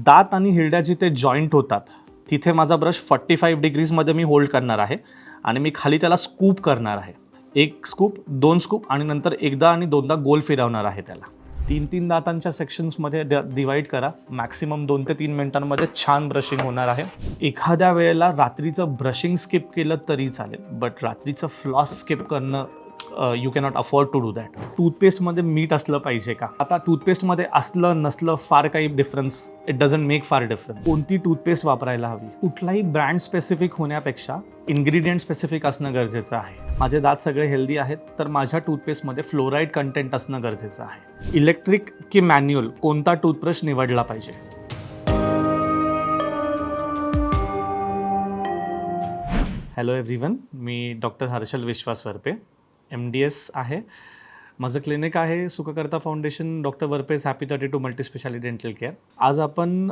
दात आणि हिरड्या जिथे जॉईंट होतात तिथे माझा ब्रश 45 डिग्रीजमध्ये मी होल्ड करणार आहे आणि मी खाली त्याला स्कूप करणार आहे. एक स्कूप, दोन स्कूप आणि नंतर एकदा आणि दोनदा गोल फिरवणार आहे त्याला. 3-3 दातांच्या सेक्शन्समध्ये डिवाईड करा. मॅक्सिमम 2 ते 3 मिनिटांमध्ये छान ब्रशिंग होणार आहे. एखाद्या वेळेला रात्रीचं ब्रशिंग स्किप केलं तरी चालेल, बट रात्रीचं फ्लॉस स्किप करणं you cannot afford to do that. टूथपेस्टमध्ये मीठ असलं पाहिजे का? आता टूथपेस्टमध्ये असलं नसलं फार काही डिफरन्स, इट डझंट मेक फार डिफरन्स. कोणती टूथपेस्ट वापरायला हवी? कुठलाही ब्रँड स्पेसिफिक होण्यापेक्षा इन्ग्रेडियंट स्पेसिफिक असणं गरजेचं आहे. माझे दात सगळे हेल्दी आहेत तर माझ्या टूथपेस्टमध्ये फ्लोराईड कंटेंट असणं गरजेचं आहे. इलेक्ट्रिक की मॅन्युअल कोणता टूथब्रश निवडला पाहिजे? हॅलो एव्हरीवन, मी डॉक्टर हर्षल विश्वास वरपे, MDS आहे. माझं क्लिनिक आहे Sukhkarta foundation, doctor Warpe's happy 32 multispeciality dental care. आज आपण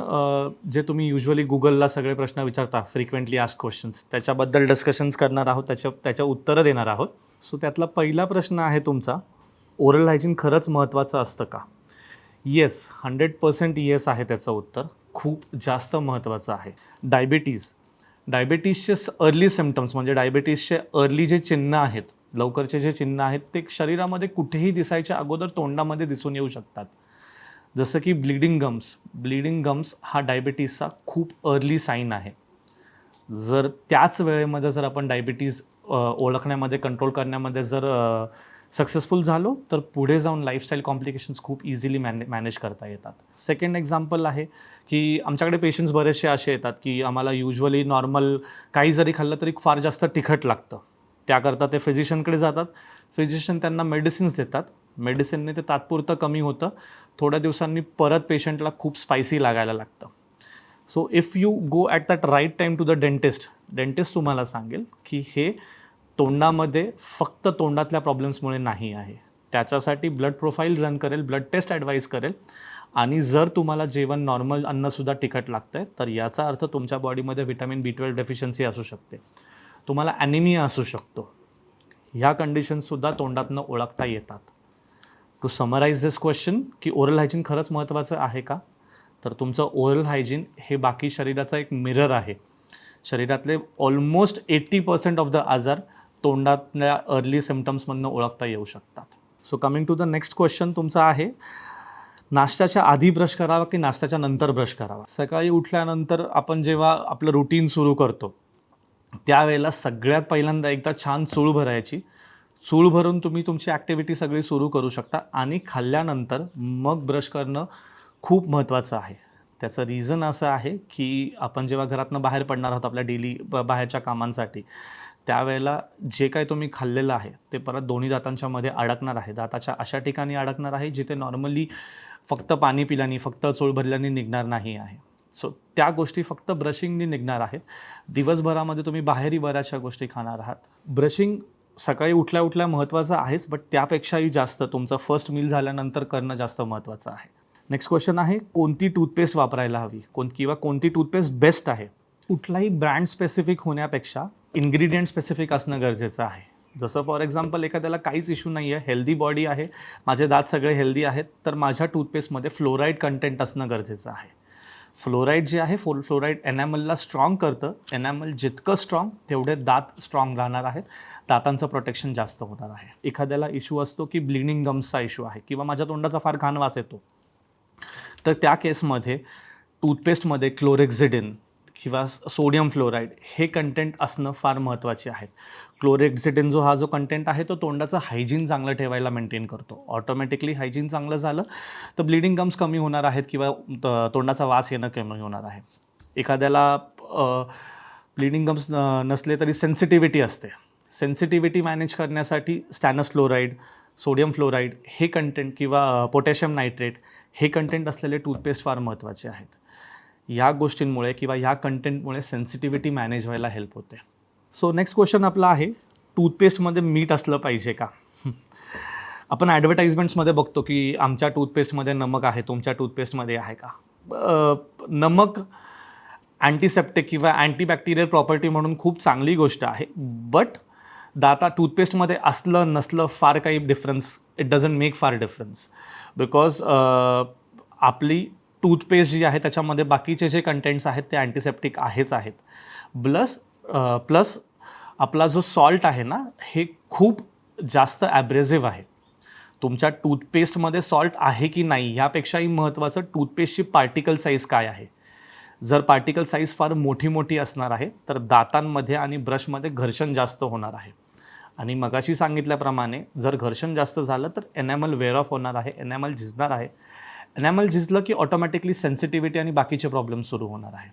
जे तुम्ही युजली गुगलला सगळे प्रश्न विचारता, फ्रिक्वेंटली आस्क क्वेश्चन्स, त्याच्याबद्दल डिस्कशन्स करणार आहोत, त्याच्या उत्तरं देणार आहोत. सो त्यातला पहिला प्रश्न आहे तुमचा, ओरल हायजीन खरंच महत्त्वाचं असतं का? येस, 100% येस आहे त्याचं उत्तर. खूप जास्त महत्त्वाचं आहे. डायबिटीसचे अर्ली सिम्पटम्स म्हणजे डायबिटीसचे अर्ली जे चिन्ह आहेत, लवकरचे जे चिन्ह आहेत, ते शरीरामध्ये कुठेही दिसायच्या अगोदर तोंडामध्ये दिसून येऊ शकतात. जसं की ब्लीडिंग गम्स हा डायबिटीसचा खूप अर्ली साईन आहे. जर त्याच वेळेमध्ये जर आपण डायबिटीज ओळखण्यामध्ये, कंट्रोल करण्यामध्ये जर सक्सेसफुल झालो तर पुढे जाऊन लाईफस्टाईल कॉम्प्लिकेशन्स खूप इझिली मॅनेज करता येतात. सेकंड एक्झाम्पल आहे की आमच्याकडे पेशंट्स बरेचसे असे येतात की आम्हाला युजली नॉर्मल काही जरी खाल्लं तरी फार जास्त तिखट लागतं. त्याकरता ते फिजिशियनकडे जातात. फिजिशियन त्यांना मेडिसिन्स देतात. मेडिसिनने ते तात्पुरतं कमी होतं. थोड्या दिवसांनी परत पेशंटला खूप स्पायसी लागायला लागतं. So if you go at that right time to the dentist तुम्हाला सांगेल की हे तोंडामध्ये फक्त तोंडातल्या प्रॉब्लेम्समुळे नाही आहे. त्याच्यासाठी ब्लड प्रोफाईल रन करेल, ब्लड टेस्ट ॲडवाईज करेल आणि जर तुम्हाला जेवण नॉर्मल अन्नसुद्धा तिखट लागतं आहे तर याचा अर्थ तुमच्या बॉडीमध्ये व्हिटॅमिन B12 डेफिशियन्सी असू शकते. तुम्हाला ॲनिमिया असू शकतो. ह्या कंडिशन्ससुद्धा तोंडातनं ओळखता येतात. टू समराईज दिस क्वेश्चन की ओरल हायजीन खरंच महत्त्वाचं आहे का? तर तुमचं ओरल हायजीन हे बाकी शरीराचा एक मिरर आहे. शरीरातले ऑलमोस्ट 80% ऑफ द आजार तोंडातल्या अर्ली सिम्पटम्समधनं ओळखता येऊ शकतात. So coming to the next question तुमचा आहे, नाश्त्याच्या आधी ब्रश करावा की नाश्त्याच्या नंतर ब्रश करावा? सकाळी उठल्यानंतर आपण जेव्हा आपलं रुटीन सुरू करतो त्यावेळेला सगळ्यात पहिल्यांदा एकदा छान चूळ भरायची. चूळ भरून तुम्ही तुमची ॲक्टिव्हिटी सगळी सुरू करू शकता आणि खाल्ल्यानंतर मग ब्रश करणं खूप महत्त्वाचं आहे. त्याचं रिझन असं आहे की आपण जेव्हा घरातनं बाहेर पडणार आहोत आपल्या डेली बाहेरच्या कामांसाठी, त्यावेळेला जे काही तुम्ही खाल्लेलं आहे ते परत दोन्ही दातांच्या मध्ये अडकणार आहे. दाताच्या अशा ठिकाणी अडकणार आहे जिथे नॉर्मली फक्त पाणी पिल्याने, फक्त चूळ भरल्याने निघणार नाही आहे. सो त्या गोष्टी फक्त ब्रशिंगनी निघणार आहेत. दिवसभरामध्ये तुम्ही बाहेरही बऱ्याचशा गोष्टी खाणार आहात. ब्रशिंग सकाळी उठल्या महत्त्वाचं आहेच, बट त्यापेक्षाही जास्त तुमचं फर्स्ट मील झाल्यानंतर करणं जास्त महत्त्वाचं आहे. नेक्स्ट क्वेश्चन आहे, कोणती टूथपेस्ट वापरायला हवी किंवा कोणती टूथपेस्ट बेस्ट आहे? कुठलाही ब्रँड स्पेसिफिक होण्यापेक्षा इन्ग्रेडियंट स्पेसिफिक असणं गरजेचं आहे. जसं फॉर एक्झाम्पल एखाद्याला काहीच इश्यू नाही आहे, हेल्दी बॉडी आहे, माझे दात सगळे हेल्दी आहेत, तर माझ्या टूथपेस्टमध्ये फ्लोराईड कंटेंट असणं गरजेचं आहे. फ्लोराईड जे आहे, फ्लोराईड एनॅमलला स्ट्रॉंग करतं. एनॅमल जितकं स्ट्रॉंग तेवढे दात स्ट्रॉंग राहणार आहेत, दातांचं प्रोटेक्शन जास्त होणार आहे. एखाद्याला इश्यू असतो की ब्लीडिंग गम्सचा इश्यू आहे किंवा माझ्या तोंडाचा फार घाण वास येतो, तर त्या केसमध्ये टूथपेस्टमध्ये क्लोरेक्झिडिन किंवा सोडियम फ्लोराईड हे कंटेंट असणं फार महत्त्वाचे आहे. क्लोरेक्झिडिन जो कंटेंट आहे तो तोंडाचं हायजीन चांगलं ठेवायला मेंटेन करतो. ऑटोमॅटिकली हायजीन चांगलं झालं तर ब्लीडिंग गम्स कमी होणार आहेत किंवा तोंडाचा वास येणं कमी होणार आहे. एखाद्याला ब्लीडिंग गम्स नसले तरी सेन्सिटिव्हिटी असते. सेन्सिटिव्हिटी मॅनेज करण्यासाठी स्टॅनस फ्लोराईड, सोडियम फ्लोराईड हे कंटेंट किंवा पोटॅशियम नायट्रेट हे कंटेंट असलेले टूथपेस्ट फार महत्त्वाचे आहेत. या गोष्टींमुळे किंवा या कंटेंटमुळे सेन्सिटिव्हिटी मॅनेज व्हायला हेल्प होते. सो नेक्स्ट क्वेश्चन आपला आहे, टूथपेस्टमध्ये मीठ असलं पाहिजे का? आपण ॲडव्हर्टाइजमेंट्समध्ये बघतो की आमच्या टूथपेस्टमध्ये नमक आहे, तुमच्या टूथपेस्टमध्ये आहे का? नमक अँटीसेप्टिक किंवा अँटीबॅक्टेरियल प्रॉपर्टी म्हणून खूप चांगली गोष्ट आहे, बट टूथपेस्टमध्ये असलं नसलं फार काही डिफरन्स, इट डझंट मेक फार डिफरन्स. बिकॉज आपली टूथपेस्ट जी आहे त्याच्यामध्ये बाकीचे जे कंटेंट्स आहेत ते अँटीसेप्टिक आहेत. प्लस आपला जो सॉल्ट आहे ना, हे खूप जास्त ॲब्रेसिव्ह आहे. तुमच्या टूथपेस्टमध्ये सॉल्ट आहे की नाही यापेक्षाही महत्त्वाचं टूथपेस्टची पार्टिकल साईज काय आहे. जर पार्टिकल साईज फार मोठी असणार आहे तर दातांमध्ये आणि ब्रशमध्ये घर्षण जास्त होणार आहे. आणि मगाशी सांगितल्याप्रमाणे जर घर्षण जास्त झालं तर एनॅमल वेअर ऑफ होणार आहे, एनॅमल झिजणार आहे. एनॅमल झिजलं की ऑटोमॅटिकली सेन्सिटिव्हिटी आणि बाकीचे प्रॉब्लेम सुरू होणार आहे.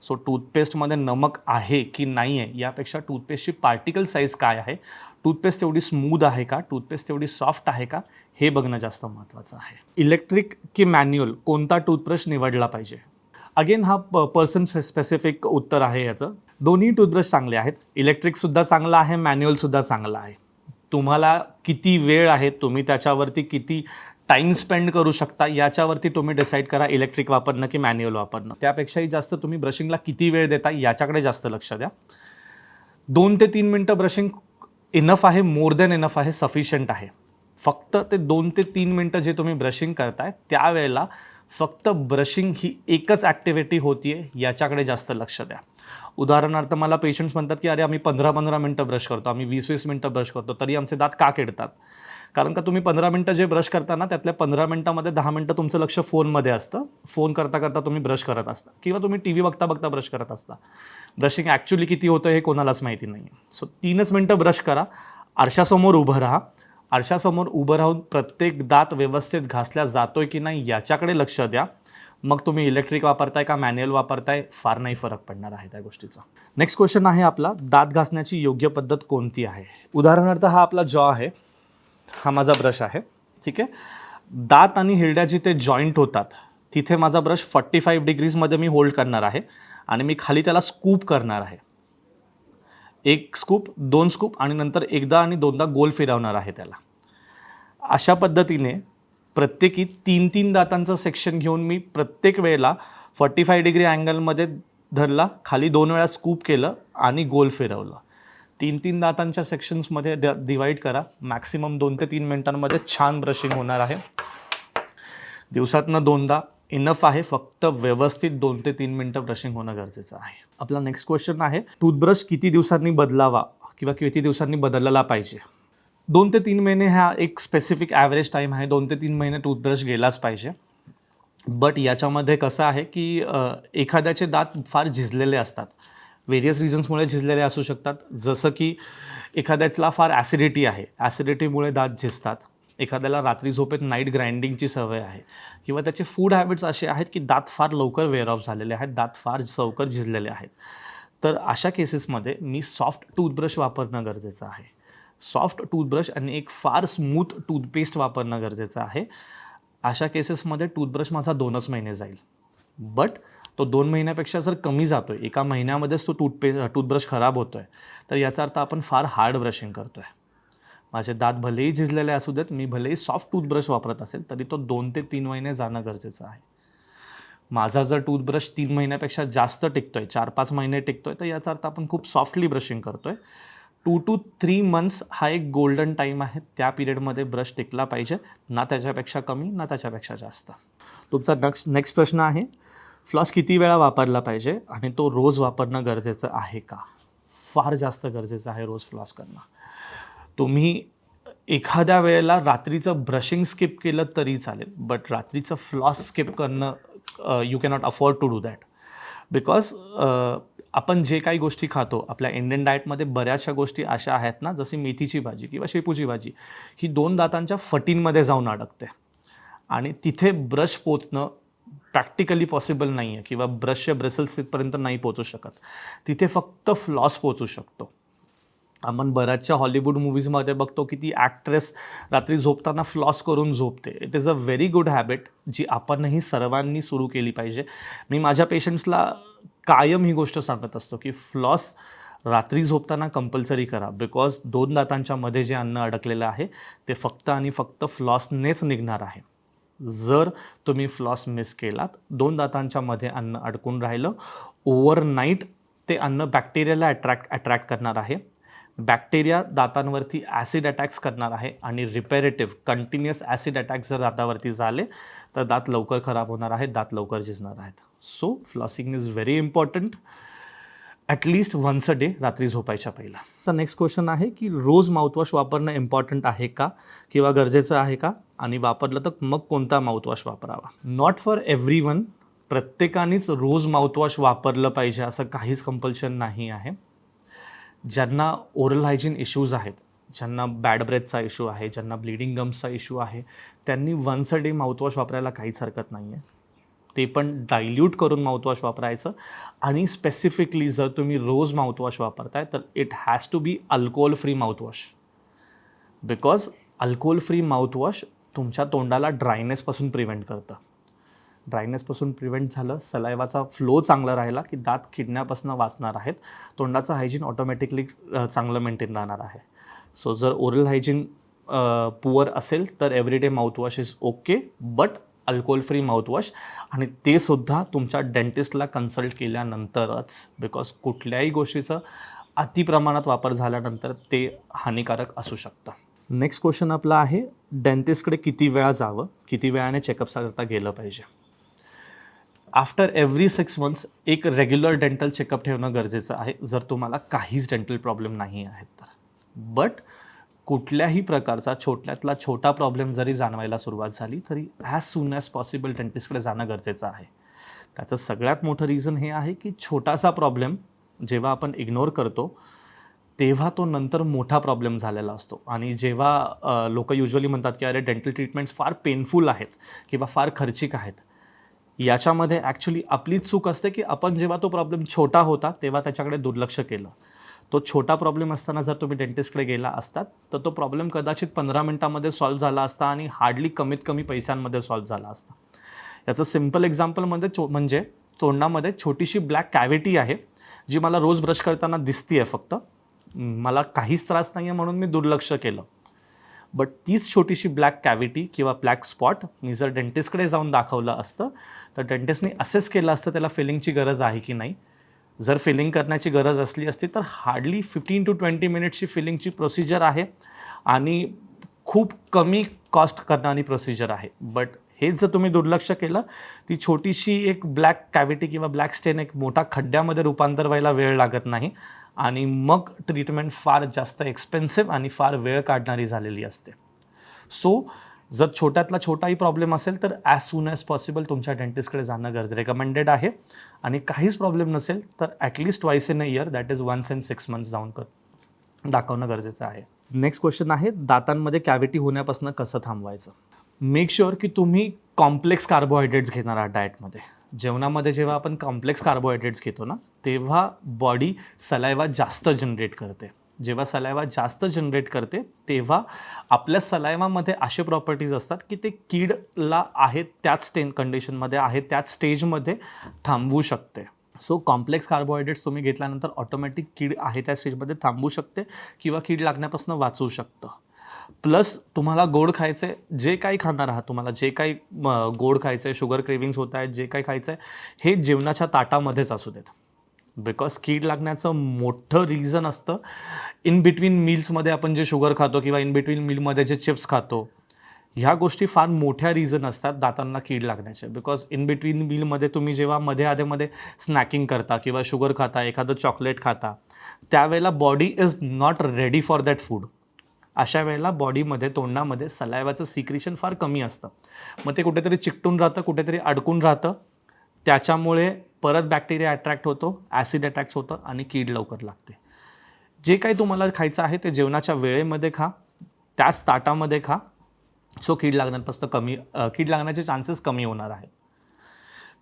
सो टूथपेस्टमध्ये नमक आहे की नाही आहे यापेक्षा टूथपेस्टची पार्टिकल साईज काय आहे, टूथपेस्ट तेवढी स्मूथ आहे का, टूथपेस्ट तेवढी सॉफ्ट आहे का, हे बघणं जास्त महत्त्वाचं आहे. इलेक्ट्रिक की मॅन्युअल कोणता टूथब्रश निवडला पाहिजे. अगेन हा पर्सन स्पेसिफिक उत्तर आहे याचं. दोन्ही टूथब्रश चांगले आहेत. इलेक्ट्रिकसुद्धा चांगला आहे, मॅन्युअलसुद्धा चांगला आहे. तुम्हाला किती वेळ आहे, तुम्ही त्याच्यावरती किती टाईम स्पेंड करू शकता याच्यावरती तुम्ही डिसाईड करा इलेक्ट्रिक वापरणं की मॅन्युअल वापरणं. त्यापेक्षाही जास्त तुम्ही ब्रशिंगला किती वेळ देता याच्याकडे जास्त लक्ष द्या. 2 ते 3 मिनटं ब्रशिंग इनफ आहे, मोर दॅन इनफ आहे, सफिशियंट आहे. फक्त ते 2 ते 3 मिनटं जे तुम्ही ब्रशिंग करताय त्यावेळेला फक्त ब्रशिंग ही एकच ॲक्टिव्हिटी होतीये याच्याकडे जास्त लक्ष द्या. उदाहरणार्थ मला पेशंट्स म्हणतात की अरे आम्ही 15-15 मिनटं ब्रश करतो, आम्ही 20-20 मिनटं ब्रश करतो, तरी आमचे दात का किडतात. कारण का तुम्ही 15 मिनटं जे ब्रश करता ना त्यातल्या 15 मिनटामध्ये 10 मिनटं तुमचं लक्ष फोनमध्ये असतं. फोन करता करता तुम्ही ब्रश करत असता किंवा तुम्ही TV बघता बघता ब्रश करत असता. ब्रशिंग ॲक्च्युली किती होतं हे कोणालाच माहिती नाही. सो 3च मिनटं ब्रश करा, आरशासमोर उभं राहा. आरशासमोर उभं राहून प्रत्येक दात व्यवस्थित घासल्या जातोय की नाही याच्याकडे लक्ष द्या. मग तुम्ही इलेक्ट्रिक वापरताय का मॅन्युअल वापरताय फार नाही फरक पडणार आहे त्या गोष्टीचा. नेक्स्ट क्वेश्चन आहे आपला, दात घासण्याची योग्य पद्धत कोणती आहे. उदाहरणार्थ हा आपला जॉ आहे, हा माझा ब्रश आहे, ठीक आहे. दात आणि हिरड्या जिथे जॉईंट होतात तिथे माझा ब्रश 45 डिग्रीजमध्ये मी होल्ड करणार आहे आणि मी खाली त्याला स्कूप करणार आहे. 1 स्कूप, 2 स्कूप आणि नंतर एकदा आणि दोनदा गोल फिरवणार आहे त्याला. अशा पद्धतीने प्रत्येकी 3-3 दातांचं सेक्शन घेऊन मी प्रत्येक वेळेला 45 डिग्री अँगलमध्ये धरला, खाली 2 वेळा स्कूप केलं आणि गोल फिरवलं. 3-3 दातांच्या सेक्शन्समध्ये डिवाईड करा. मॅक्सिमम 2 ते 3 मिनिटांमध्ये छान ब्रशिंग होणार आहे. दिवसातनं 2दा इनफ आहे, फक्त व्यवस्थित 2 ते 3 मिनटं ब्रशिंग होणं गरजेचं आहे. आपला नेक्स्ट क्वेश्चन आहे, टूथब्रश किती दिवसांनी बदलावा किंवा किती दिवसांनी बदलला पाहिजे. 2 ते 3 महिने हा एक स्पेसिफिक ॲव्हरेज टाईम आहे. 2 ते 3 महिने टूथब्रश गेलाच पाहिजे. बट याच्यामध्ये कसं आहे की एखाद्याचे दात फार झिजलेले असतात, व्हेरियस रिझन्समुळे झिजलेले असू शकतात. जसं की एखाद्याला फार ॲसिडिटी आहे, ॲसिडिटीमुळे दात झिजतात. एखाद्याला रात्री झोपेत नाईट ग्राइंडिंगची सवय आहे किंवा त्याचे फूड हॅबिट्स असे आहेत की दात फार लवकर वेअर ऑफ झालेले आहेत, दात फार लवकर झिजलेले आहेत. तर अशा केसेसमध्ये मी सॉफ्ट टूथब्रश वापरणं गरजेचं आहे. सॉफ्ट टूथब्रश आणि एक फार स्मूथ टूथपेस्ट वापरणं गरजेचं आहे. अशा केसेसमध्ये टूथब्रश माझा 2च महिने जाईल. बट तो 2 महिन्यापेक्षा जर कमी जातोय, एका महिन्यामध्येच तो टूथब्रश खराब होतोय, तर याचा अर्थ आपण फार हार्ड ब्रशिंग करतोय. माझे दात भलेही झिजलेले असू देत, मी भलेही सॉफ्ट टूथब्रश वापरत असेल तरी तो 2 ते 3 महिने जाणं गरजेचं आहे. माझा जर टूथब्रश 3 महिन्यापेक्षा जास्त टिकतोय, 4-5 महिने टिकतोय, तर याचा अर्थ आपण खूप सॉफ्टली ब्रशिंग करतोय. 2 to 3 मंथ्स हा एक गोल्डन टाईम आहे. त्या पिरियडमध्ये ब्रश टिकला पाहिजे, ना त्याच्यापेक्षा कमी ना त्याच्यापेक्षा जास्त. तुमचा नेक्स्ट प्रश्न आहे, फ्लॉस किती वेळा वापरला पाहिजे आणि तो रोज वापरणं गरजेचं आहे का. फार जास्त गरजेचं आहे रोज फ्लॉस करणं. तुम्ही एखाद्या वेळेला रात्रीचं ब्रशिंग स्किप केलं तरी चालेल, बट रात्रीचं फ्लॉस स्किप करणं you cannot afford to do that. Because आपण जे काही गोष्टी खातो, आपल्या इंडियन डाएटमध्ये बऱ्याचशा गोष्टी अशा आहेत ना, जशी मेथीची भाजी किंवा शेपूची भाजी, ही 2 दातांच्या फटींमध्ये जाऊन अडकते आणि तिथे ब्रश पोचणं प्रॅक्टिकली पॉसिबल नाही आहे किंवा ब्रशच्या ब्रेसल्स तिथपर्यंत नाही पोचू शकत. तिथे फक्त फ्लॉस पोचू शकतो. आपण बऱ्याचशा हॉलिवूड मूव्हीजमध्ये बघतो की ती ॲक्ट्रेस रात्री झोपताना फ्लॉस करून झोपते. It is a very good habit जी आपणही सर्वांनी सुरू केली पाहिजे. मी माझ्या पेशंट्सला कायम ही गोष्ट सांगत असतो की फ्लॉस रात्री झोपताना कंपल्सरी करा. बिकॉज 2 दातांच्या मध्ये जे अन्न अडकलेलं आहे ते फक्त आणि फक्त फ्लॉसनेच निघणार आहे. जर तुम्ही फ्लॉस मिस केलात, 2 दातांच्या मध्ये अन्न अडकून राहिलं, ओव्हरनाईट ते अन्न बॅक्टेरियाला अट्रॅक्ट करणार आहे. बॅक्टेरिया दातांवरती ॲसिड अटॅक्स करणार आहे आणि रिपेरेटिव्ह कंटिन्युअस ॲसिड अटॅक्स जर दातावरती झाले तर दात लवकर खराब होणार आहेत, दात लवकर झिजणार आहेत. So flossing is very important, at least once a day, रात्री झोपायच्या पहिला. तर नेक्स्ट क्वेश्चन आहे की रोज माउथवॉश वापरणं इम्पॉर्टंट आहे का किंवा गरजेचं आहे का, आणि वापरलं तर मग कोणता माउथवॉश वापरावा? Not for everyone. प्रत्येकानेच रोज माउथवॉश वापरलं पाहिजे असं काहीच कंपल्शन नाही आहे. ज्यांना ओरल हायजीन इश्यूज आहेत, ज्यांना बॅड ब्रेथचा इश्यू आहे, ज्यांना ब्लिडिंग गम्सचा इश्यू आहे, त्यांनी वन्स अ डे माउथवॉश वापरायला काहीच हरकत नाही आहे. ते पण डायल्यूट करून माउथवॉश वापरायचं. आणि स्पेसिफिकली जर तुम्ही रोज माउथवॉश वापरताय तर it has to be alcohol free mouthwash, because alcohol free mouthwash तुमच्या तोंडाला ड्रायनेसपासून प्रिव्हेंट करतं. ड्रायनेसपासून प्रिव्हेंट झालं, सलायवाचा फ्लो चांगला राहिला की दात किडण्यापासून वाचणार आहेत, तोंडाचं हायजीन ऑटोमॅटिकली चांगलं मेंटेन राहणार आहे. सो जर ओरल हायजीन पुअर असेल तर everyday mouthwash is okay, but alcohol free mouthwash, आणि ते सुद्धा तुमच्या डेंटिस्टला कन्सल्ट केल्यानंतरच, बिकॉज कुठल्याही गोष्टीचं अतिप्रमाणात वापर झाल्यानंतर ते हानिकारक असू शकतं. नेक्स्ट क्वेश्चन आपला आहे, डेंटिस्टकडे किती वेळा जावं, किती वेळाने चेकअपसाठी गेलं पाहिजे? आफ्टर एव्हरी 6 मंथ्स एक रेग्युलर डेंटल चेकअप ठेवणं गरजेचं आहे, जर तुम्हाला काहीच डेंटल प्रॉब्लेम नाही आहेत तर. बट कुठल्याही प्रकारचा छोट्यातला छोटा प्रॉब्लेम जरी जाणवायला सुरुवात झाली तरी ॲज सून ॲज पॉसिबल डेंटिस्टकडे जाणं गरजेचं आहे. त्याचं सगळ्यात मोठं रिझन हे आहे की छोटासा प्रॉब्लेम जेव्हा आपण इग्नोर करतो तेव्हा तो नंतर मोठा प्रॉब्लेम झालेला असतो. आणि जेव्हा लोक युजली म्हणतात की अरे डेंटल ट्रीटमेंट्स फार पेनफुल आहेत किंवा फार खर्चिक आहेत, याच्यामध्ये ॲक्च्युली आपलीच चूक असते की आपण जेव्हा तो प्रॉब्लेम छोटा होता तेव्हा त्याच्याकडे दुर्लक्ष केलं. तो छोटा प्रॉब्लेम असताना जर तुम्ही डेंटिस्टकडे गेला असतात तर तो प्रॉब्लेम कदाचित 15 मिनिटांमध्ये सॉल्व्ह झाला असता आणि हार्डली कमीत कमी पैशांमध्ये सॉल्व्ह झाला असता. याचं सिम्पल एक्झाम्पलमध्ये म्हणजे तोंडामध्ये छोटीशी ब्लॅक कॅव्हिटी आहे जी मला रोज ब्रश करताना दिसती आहे, फक्त मला काहीच त्रास नाही आहे म्हणून मी दुर्लक्ष केलं. बट तीच छोटीशी ब्लॅक कॅव्हिटी किंवा ब्लॅक स्पॉट मी जर डेंटिस्टकडे जाऊन दाखवलं असतं तर डेंटिस्टने असेस केलं असतं त्याला फिलिंगची गरज आहे की नाही. जर फिलिंग करण्याची गरज असली असती तर हार्डली 15 to 20 मिनिट्सची फिलिंगची प्रोसिजर आहे आणि खूप कमी कॉस्ट करणारी प्रोसिजर आहे. बट हेच जर तुम्ही दुर्लक्ष केलं, ती छोटीशी एक ब्लॅक कॅव्हिटी किंवा ब्लॅक स्टेन एक मोठा खड्ड्यामध्ये रूपांतर व्हायला वेळ लागत नाही आणि मग ट्रीटमेंट फार जास्त एक्सपेन्सिव्ह आणि फार वेळ काढणारी झालेली असते. सो जर छोट्यातला छोटाही प्रॉब्लेम असेल तर ॲज सून ॲज पॉसिबल तुमच्या डेंटिस्टकडे जाणं रेकमेंडेड आहे. आणि काहीच प्रॉब्लेम नसेल तर at least twice in a year, that is once in 6 months जाऊन दाखवणं गरजेचं आहे. नेक्स्ट क्वेश्चन आहे, दातांमध्ये कॅव्हिटी होण्यापासून कसं थांबवायचं? मेक शुअर की तुम्ही कॉम्प्लेक्स कार्बोहायड्रेट्स घेणार आहात डाएटमध्ये. जेवणामध्ये जेव्हा आपण कॉम्प्लेक्स कार्बोहायड्रेट्स घेतो ना तेव्हा बॉडी सलायवा जास्त जनरेट करते. जेव्हा सलायवा जास्त जनरेट करते तेव्हा आपल्या सलायवामध्ये असे प्रॉपर्टीज असतात की ते कीडला आहे त्याच कंडिशनमध्ये आहे त्याच स्टेजमध्ये थांबवू शकते. सो कॉम्प्लेक्स कार्बोहायड्रेट्स तुम्ही घेतल्यानंतर ऑटोमॅटिक कीड आहे त्या स्टेजमध्ये थांबवू शकते किंवा कीड लागण्यापासून वाचवू शकतं. प्लस तुम्हाला गोड खायचं आहे, जे काही खाणार आहात, तुम्हाला जे काही गोड खायचं आहे, शुगर क्रेविंग्स होत आहेत, जे काही खायचं आहे हे जेवणाच्या ताटामध्येच असू देत. बिकॉज कीड लागण्याचं मोठं रिझन असतं इन बिटवीन मील्समध्ये आपण जे शुगर खातो किंवा इन बिटवीन मीलमध्ये जे चिप्स खातो, ह्या गोष्टी फार मोठ्या रिझन असतात दातांना कीड लागण्याचे. बिकॉज इन बिटवीन मीलमध्ये तुम्ही जेव्हा मध्ये आधेमध्ये स्नॅकिंग करता किंवा शुगर खाता, एखादं चॉकलेट खाता, त्यावेळेला body is not ready for that food. अशा वेळेला बॉडीमध्ये तोंडामध्ये सलायवाचं सिक्रिशन फार कमी असतं. मग ते कुठेतरी चिकटून राहतं, कुठेतरी अडकून राहतं. त्याच्यामुळे परत बॅक्टेरिया अट्रॅक्ट होतो, ॲसिड अटॅक्स होतं आणि कीड लवकर लागते. जे काही तुम्हाला खायचं आहे ते जेवणाच्या वेळेमध्ये खा, त्याच ताटामध्ये खा. सो कीड लागण्याचे चान्सेस कमी होणार आहेत.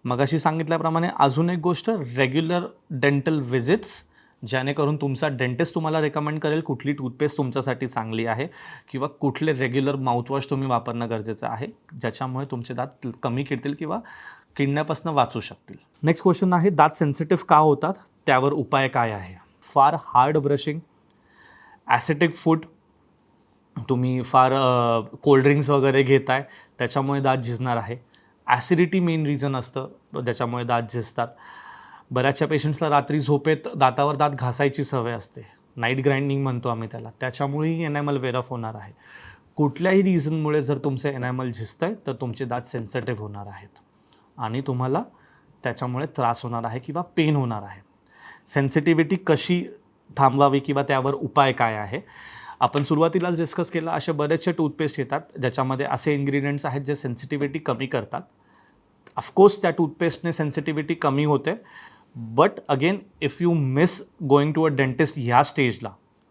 मगाशी सांगितल्याप्रमाणे अजून एक गोष्ट, रेग्युलर डेंटल व्हिजिट्स, जेणेकरून तुमचा डेंटिस्ट तुम्हाला रेकमेंड करेल कुठली टूथपेस्ट तुमच्यासाठी चांगली आहे किंवा कुठले रेग्युलर माउथवॉश तुम्ही वापरणं गरजेचं आहे, ज्याच्यामुळे तुमचे दात कमी किडतील किंवा किडण्यापासून वाचू शकतील. नेक्स्ट क्वेश्चन आहे, दात सेन्सिटिव्ह का होतात, त्यावर उपाय काय आहे? फार हार्ड ब्रशिंग, ॲसिडिक फूड, तुम्ही फार कोल्ड्रिंक्स वगैरे घेताय त्याच्यामुळे दात झिजणार आहे. ॲसिडिटी मेन रिझन असतं ज्याच्यामुळे दात झिजतात. बऱ्याचशा पेशंट्सला रात्री झोपेत दातावर दात घासायची सवय असते. नाईट ग्राइंडिंग म्हणतो आम्ही त्याच्यामुळेही एनॅमल वेअर ऑफ होणार आहे. कुठल्याही रिझनमुळे जर तुमचं एनॅमल झिजतंय तर तुमचे दात सेन्सिटिव्ह होणार आहेत आणि तुम्हाला त्याच्यामुळे त्रास होणार आहे किंवा पेन होणार आहे. सेन्सिटिव्हिटी कशी थांबवावी किंवा त्यावर उपाय काय आहे, आपण सुरुवातीलाच डिस्कस केलं. असे बरेचसे टूथपेस्ट येतात ज्याच्यामध्ये असे इन्ग्रेडियंट्स आहेत जे सेन्सिटिव्हिटी कमी करतात. ऑफकोर्स त्या टूथपेस्टने सेन्सिटिव्हिटी कमी होते, but again if you miss going to a dentist ह्या स्टेजला,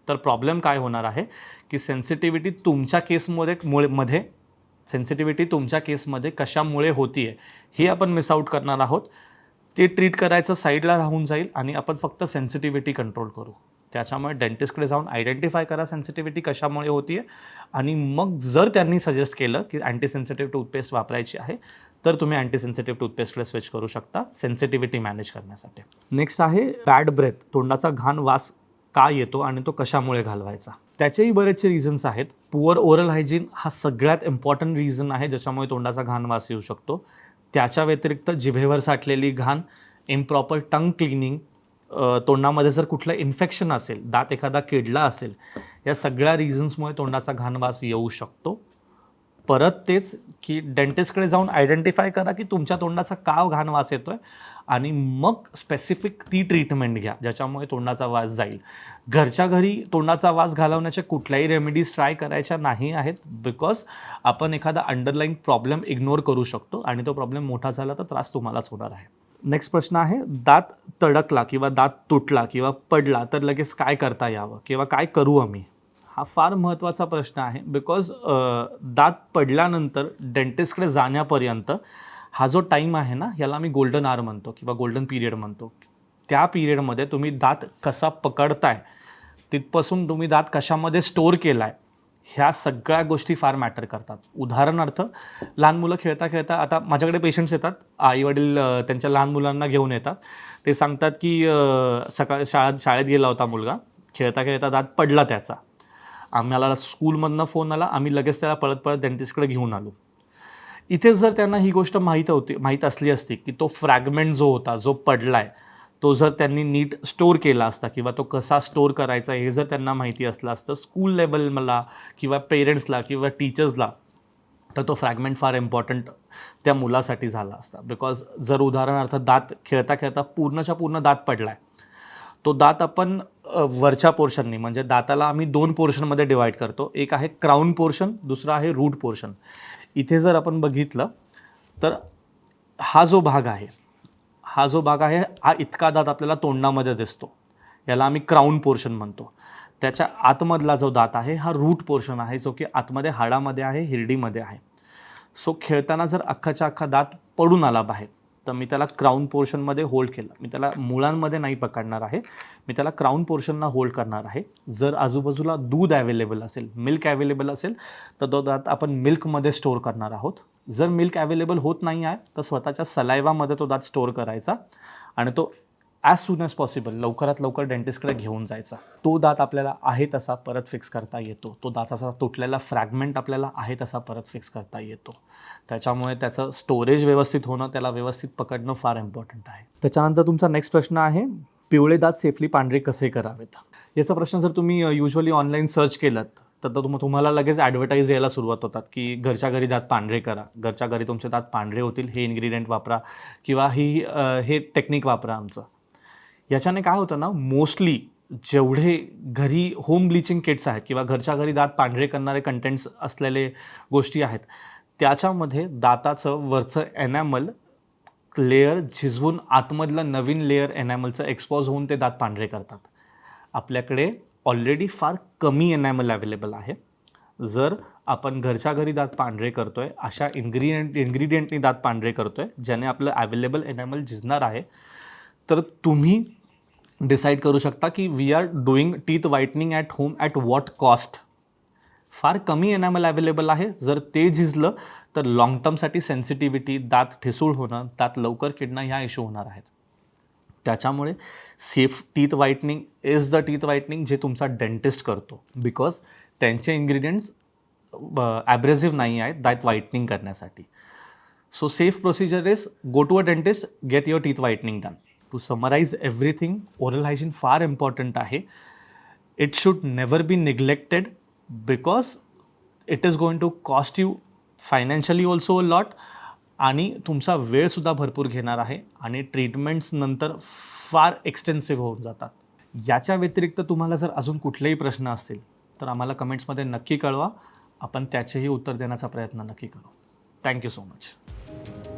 तर प्रॉब्लेम काय होणार आहे की सेन्सिटिव्हिटी तुमच्या केसमध्ये कशामुळे होती आहे हे आपण मिस आऊट करणार आहोत. ते ट्रीट करायचं साईडला राहून जाईल आणि आपण फक्त सेन्सिटिव्हिटी कंट्रोल करू. त्याच्यामुळे डेंटिस्टकडे जाऊन आयडेंटिफाय करा सेन्सिटिव्हिटी कशामुळे होती आहे आणि मग जर त्यांनी सजेस्ट केलं की अँटी सेन्सिटिव्ह टूथपेस्ट वापरायची आहे तर तुम्ही अँटी सेन्सिटिव्ह टूथपेस्टकडे स्विच करू शकता सेन्सिटिव्हिटी मॅनेज करण्यासाठी. नेक्स्ट आहे बॅड ब्रेथ, तोंडाचा घाण वास का येतो आणि तो कशामुळे घालवायचा. त्याचेही बरेचसे रिझन्स आहेत. पुअर ओरल हायजीन हा सगळ्यात इम्पॉर्टंट रिझन आहे ज्याच्यामुळे तोंडाचा घाण वास येऊ शकतो. त्याच्या व्यतिरिक्त जिभेवर साठलेली घाण, इम्प्रॉपर टंग क्लिनिंग, तोंडामध्ये जर कुठलं इन्फेक्शन असेल, दात एखादा किडला असेल, या सगळ्या रिझन्समुळे तोंडाचा घाण वास येऊ शकतो. परत तेच की डेंटिस्टकडे जाऊन आयडेंटिफाय करा की तुमच्या तोंडाचा का घाण वास येतोय आणि मग स्पेसिफिक ती ट्रीटमेंट घ्या ज्याच्यामुळे तोंडाचा वास जाईल. घरच्या घरी तोंडाचा वास घालवण्याच्या कुठल्याही रेमेडीज ट्राय करायच्या नाही आहेत, बिकॉज आपण एखादा अंडरलाईन प्रॉब्लेम इग्नोर करू शकतो आणि तो प्रॉब्लेम मोठा झाला तर त्रास तुम्हालाच होणार आहे. नेक्स्ट प्रश्न आहे, दात तडकला किंवा दात तुटला किंवा पडला तर लगेच काय करता यावं किंवा काय करू आम्ही. हा फार महत्त्वाचा प्रश्न आहे, बिकॉज दात पडल्यानंतर डेंटिस्टकडे जाण्यापर्यंत हा जो टाईम आहे ना, याला आम्ही गोल्डन आवर म्हणतो किंवा गोल्डन पिरियड म्हणतो. त्या पिरियडमध्ये तुम्ही दात कसा पकडताय, तिथपासून तुम्ही दात कशामध्ये स्टोअर केला आहे, ह्या सगळ्या गोष्टी फार मॅटर करतात. उदाहरणार्थ, लहान मुलं खेळता खेळता, आता माझ्याकडे पेशंट्स येतात, आईवडील त्यांच्या लहान मुलांना घेऊन येतात. ते सांगतात की सकाळी शाळेत गेला होता मुलगा, खेळता खेळता दात पडला त्याचा. आम्हाला स्कूलमधनं फोन आला, आम्ही लगेच त्याला पळत पळत डेंटिस्टकडे घेऊन आलो. इथेच जर त्यांना ही गोष्ट माहीत असली असती की तो फ्रॅगमेंट जो होता, जो पडला आहे, तो जर त्यांनी नीट स्टोअर केला असता किंवा तो कसा स्टोअर करायचा हे जर त्यांना माहिती असलं असतं स्कूल लेवलला किंवा पेरेंट्सला किंवा टीचर्सला, तर तो फ्रॅगमेंट फार इम्पॉर्टंट त्या मुलासाठी झाला असता. बिकॉज जर उदाहरणार्थ दात खेळता खेळता पूर्णच्या पूर्ण दात पडला आहे, तो दात आपण वरच्या पोर्शननी, म्हणजे दाताला आम्ही 2 पोर्शनमध्ये डिवाईड करतो. एक आहे क्राऊन पोर्शन, दुसरा आहे रूट पोर्शन. इथे जर आपण बघितलं तर हा जो भाग आहे हा इतका दात आपल्याला तोंडामध्ये दिसतो, याला आम्ही क्राऊन पोर्शन म्हणतो. त्याच्या आतमधला जो दात आहे हा रूट पोर्शन आहे, जो की आतमध्ये हाडामध्ये आहे, हिरडीमध्ये आहे. सो खेळताना जर अख्खाच्या अख्खा दात पडून आला बाहेर, तर मी त्याला क्राऊन पोर्शनमध्ये होल्ड केलं. मी त्याला मुळांमध्ये नाही पकडणार आहे, मी त्याला क्राऊन पोर्शनला होल्ड करणार आहे. जर आजूबाजूला दूध अवेलेबल असेल, मिल्क अवेलेबल असेल, तर तो दात आपण मिल्कमध्ये स्टोअर करणार आहोत. जर मिल्क अवेलेबल होत नाही आहे तर स्वतःच्या सलायवामध्ये तो दात स्टोअर करायचा आणि तो ॲज सून ॲज पॉसिबल लवकरात लवकर डेंटिस्टकडे घेऊन जायचा. तो दात आपल्याला आहे तसा परत फिक्स करता येतो. तो दाताचा तुटलेला फ्रॅगमेंट आपल्याला आहे तसा परत फिक्स करता येतो. त्याच्यामुळे त्याचं स्टोरेज व्यवस्थित होणं, त्याला व्यवस्थित पकडणं फार इम्पॉर्टंट आहे. त्याच्यानंतर तुमचा नेक्स्ट प्रश्न आहे, पिवळे दात सेफली पांढरे कसे करावेत. याचा प्रश्न जर तुम्ही युजली ऑनलाईन सर्च केलात तर तुम्हाला लगेच ॲडव्हर्टाईज यायला सुरुवात होतात की घरच्या घरी दात पांढरे करा, घरच्या घरी तुमचे दात पांढरे होतील, हे इन्ग्रेडियंट वापरा किंवा हे टेक्निक वापरा आमचं. याच्याने काय होतं ना, मोस्टली जेवढे घरी होम ब्लिचिंग किट्स आहेत किंवा घरच्या घरी दात पांढरे करणारे कंटेंट्स असलेले गोष्टी आहेत, त्याच्यामध्ये दाताचं वरचं एनॅमल लेयर झिजवून आतमधलं नवीन लेयर एनॅमलचं एक्सपोज होऊन ते दात पांढरे करतात. आपल्याकडे ऑलरेडी फार कमी एनॅमल अवेलेबल आहे. जर आपण घरच्या घरी दात पांढरे करतोय, अशा इन्ग्रेडियंटनी दात पांढरे करतोय ज्याने आपलं अवेलेबल एनॅमल झिजणार आहे, तर तुम्ही डिसाईड करू शकता की we are doing teeth whitening at home at what cost. फार कमी एनॅमल अवेलेबल आहे. जर ते झिजलं तर लाँग टर्मसाठी सेन्सिटिव्हिटी, दात ठिसूळ होणं, दात लवकर किडणं ह्या इश्यू होणार आहेत. त्याच्यामुळे safe teeth whitening is the teeth whitening जे तुमचा डेंटिस्ट करतो, बिकॉज त्यांचे इन्ग्रेडियंट्स ॲब्रेसिव्ह नाही आहेत दात व्हाईटनिंग करण्यासाठी. So safe procedure is go to a dentist, get your teeth whitening done. To summarise everything, oral hygiene फार इम्पॉर्टंट आहे. It should never be neglected because it is going to cost you financially also a lot आणि तुमचा वेळसुद्धा भरपूर घेणार आहे आणि treatments नंतर फार एक्सटेन्सिव्ह होऊन जातात. याच्या व्यतिरिक्त तुम्हाला जर अजून कुठलेही प्रश्न असतील तर आम्हाला कमेंट्समध्ये नक्की कळवा. आपण त्याचेही उत्तर देण्याचा प्रयत्न नक्की करू. Thank you so much.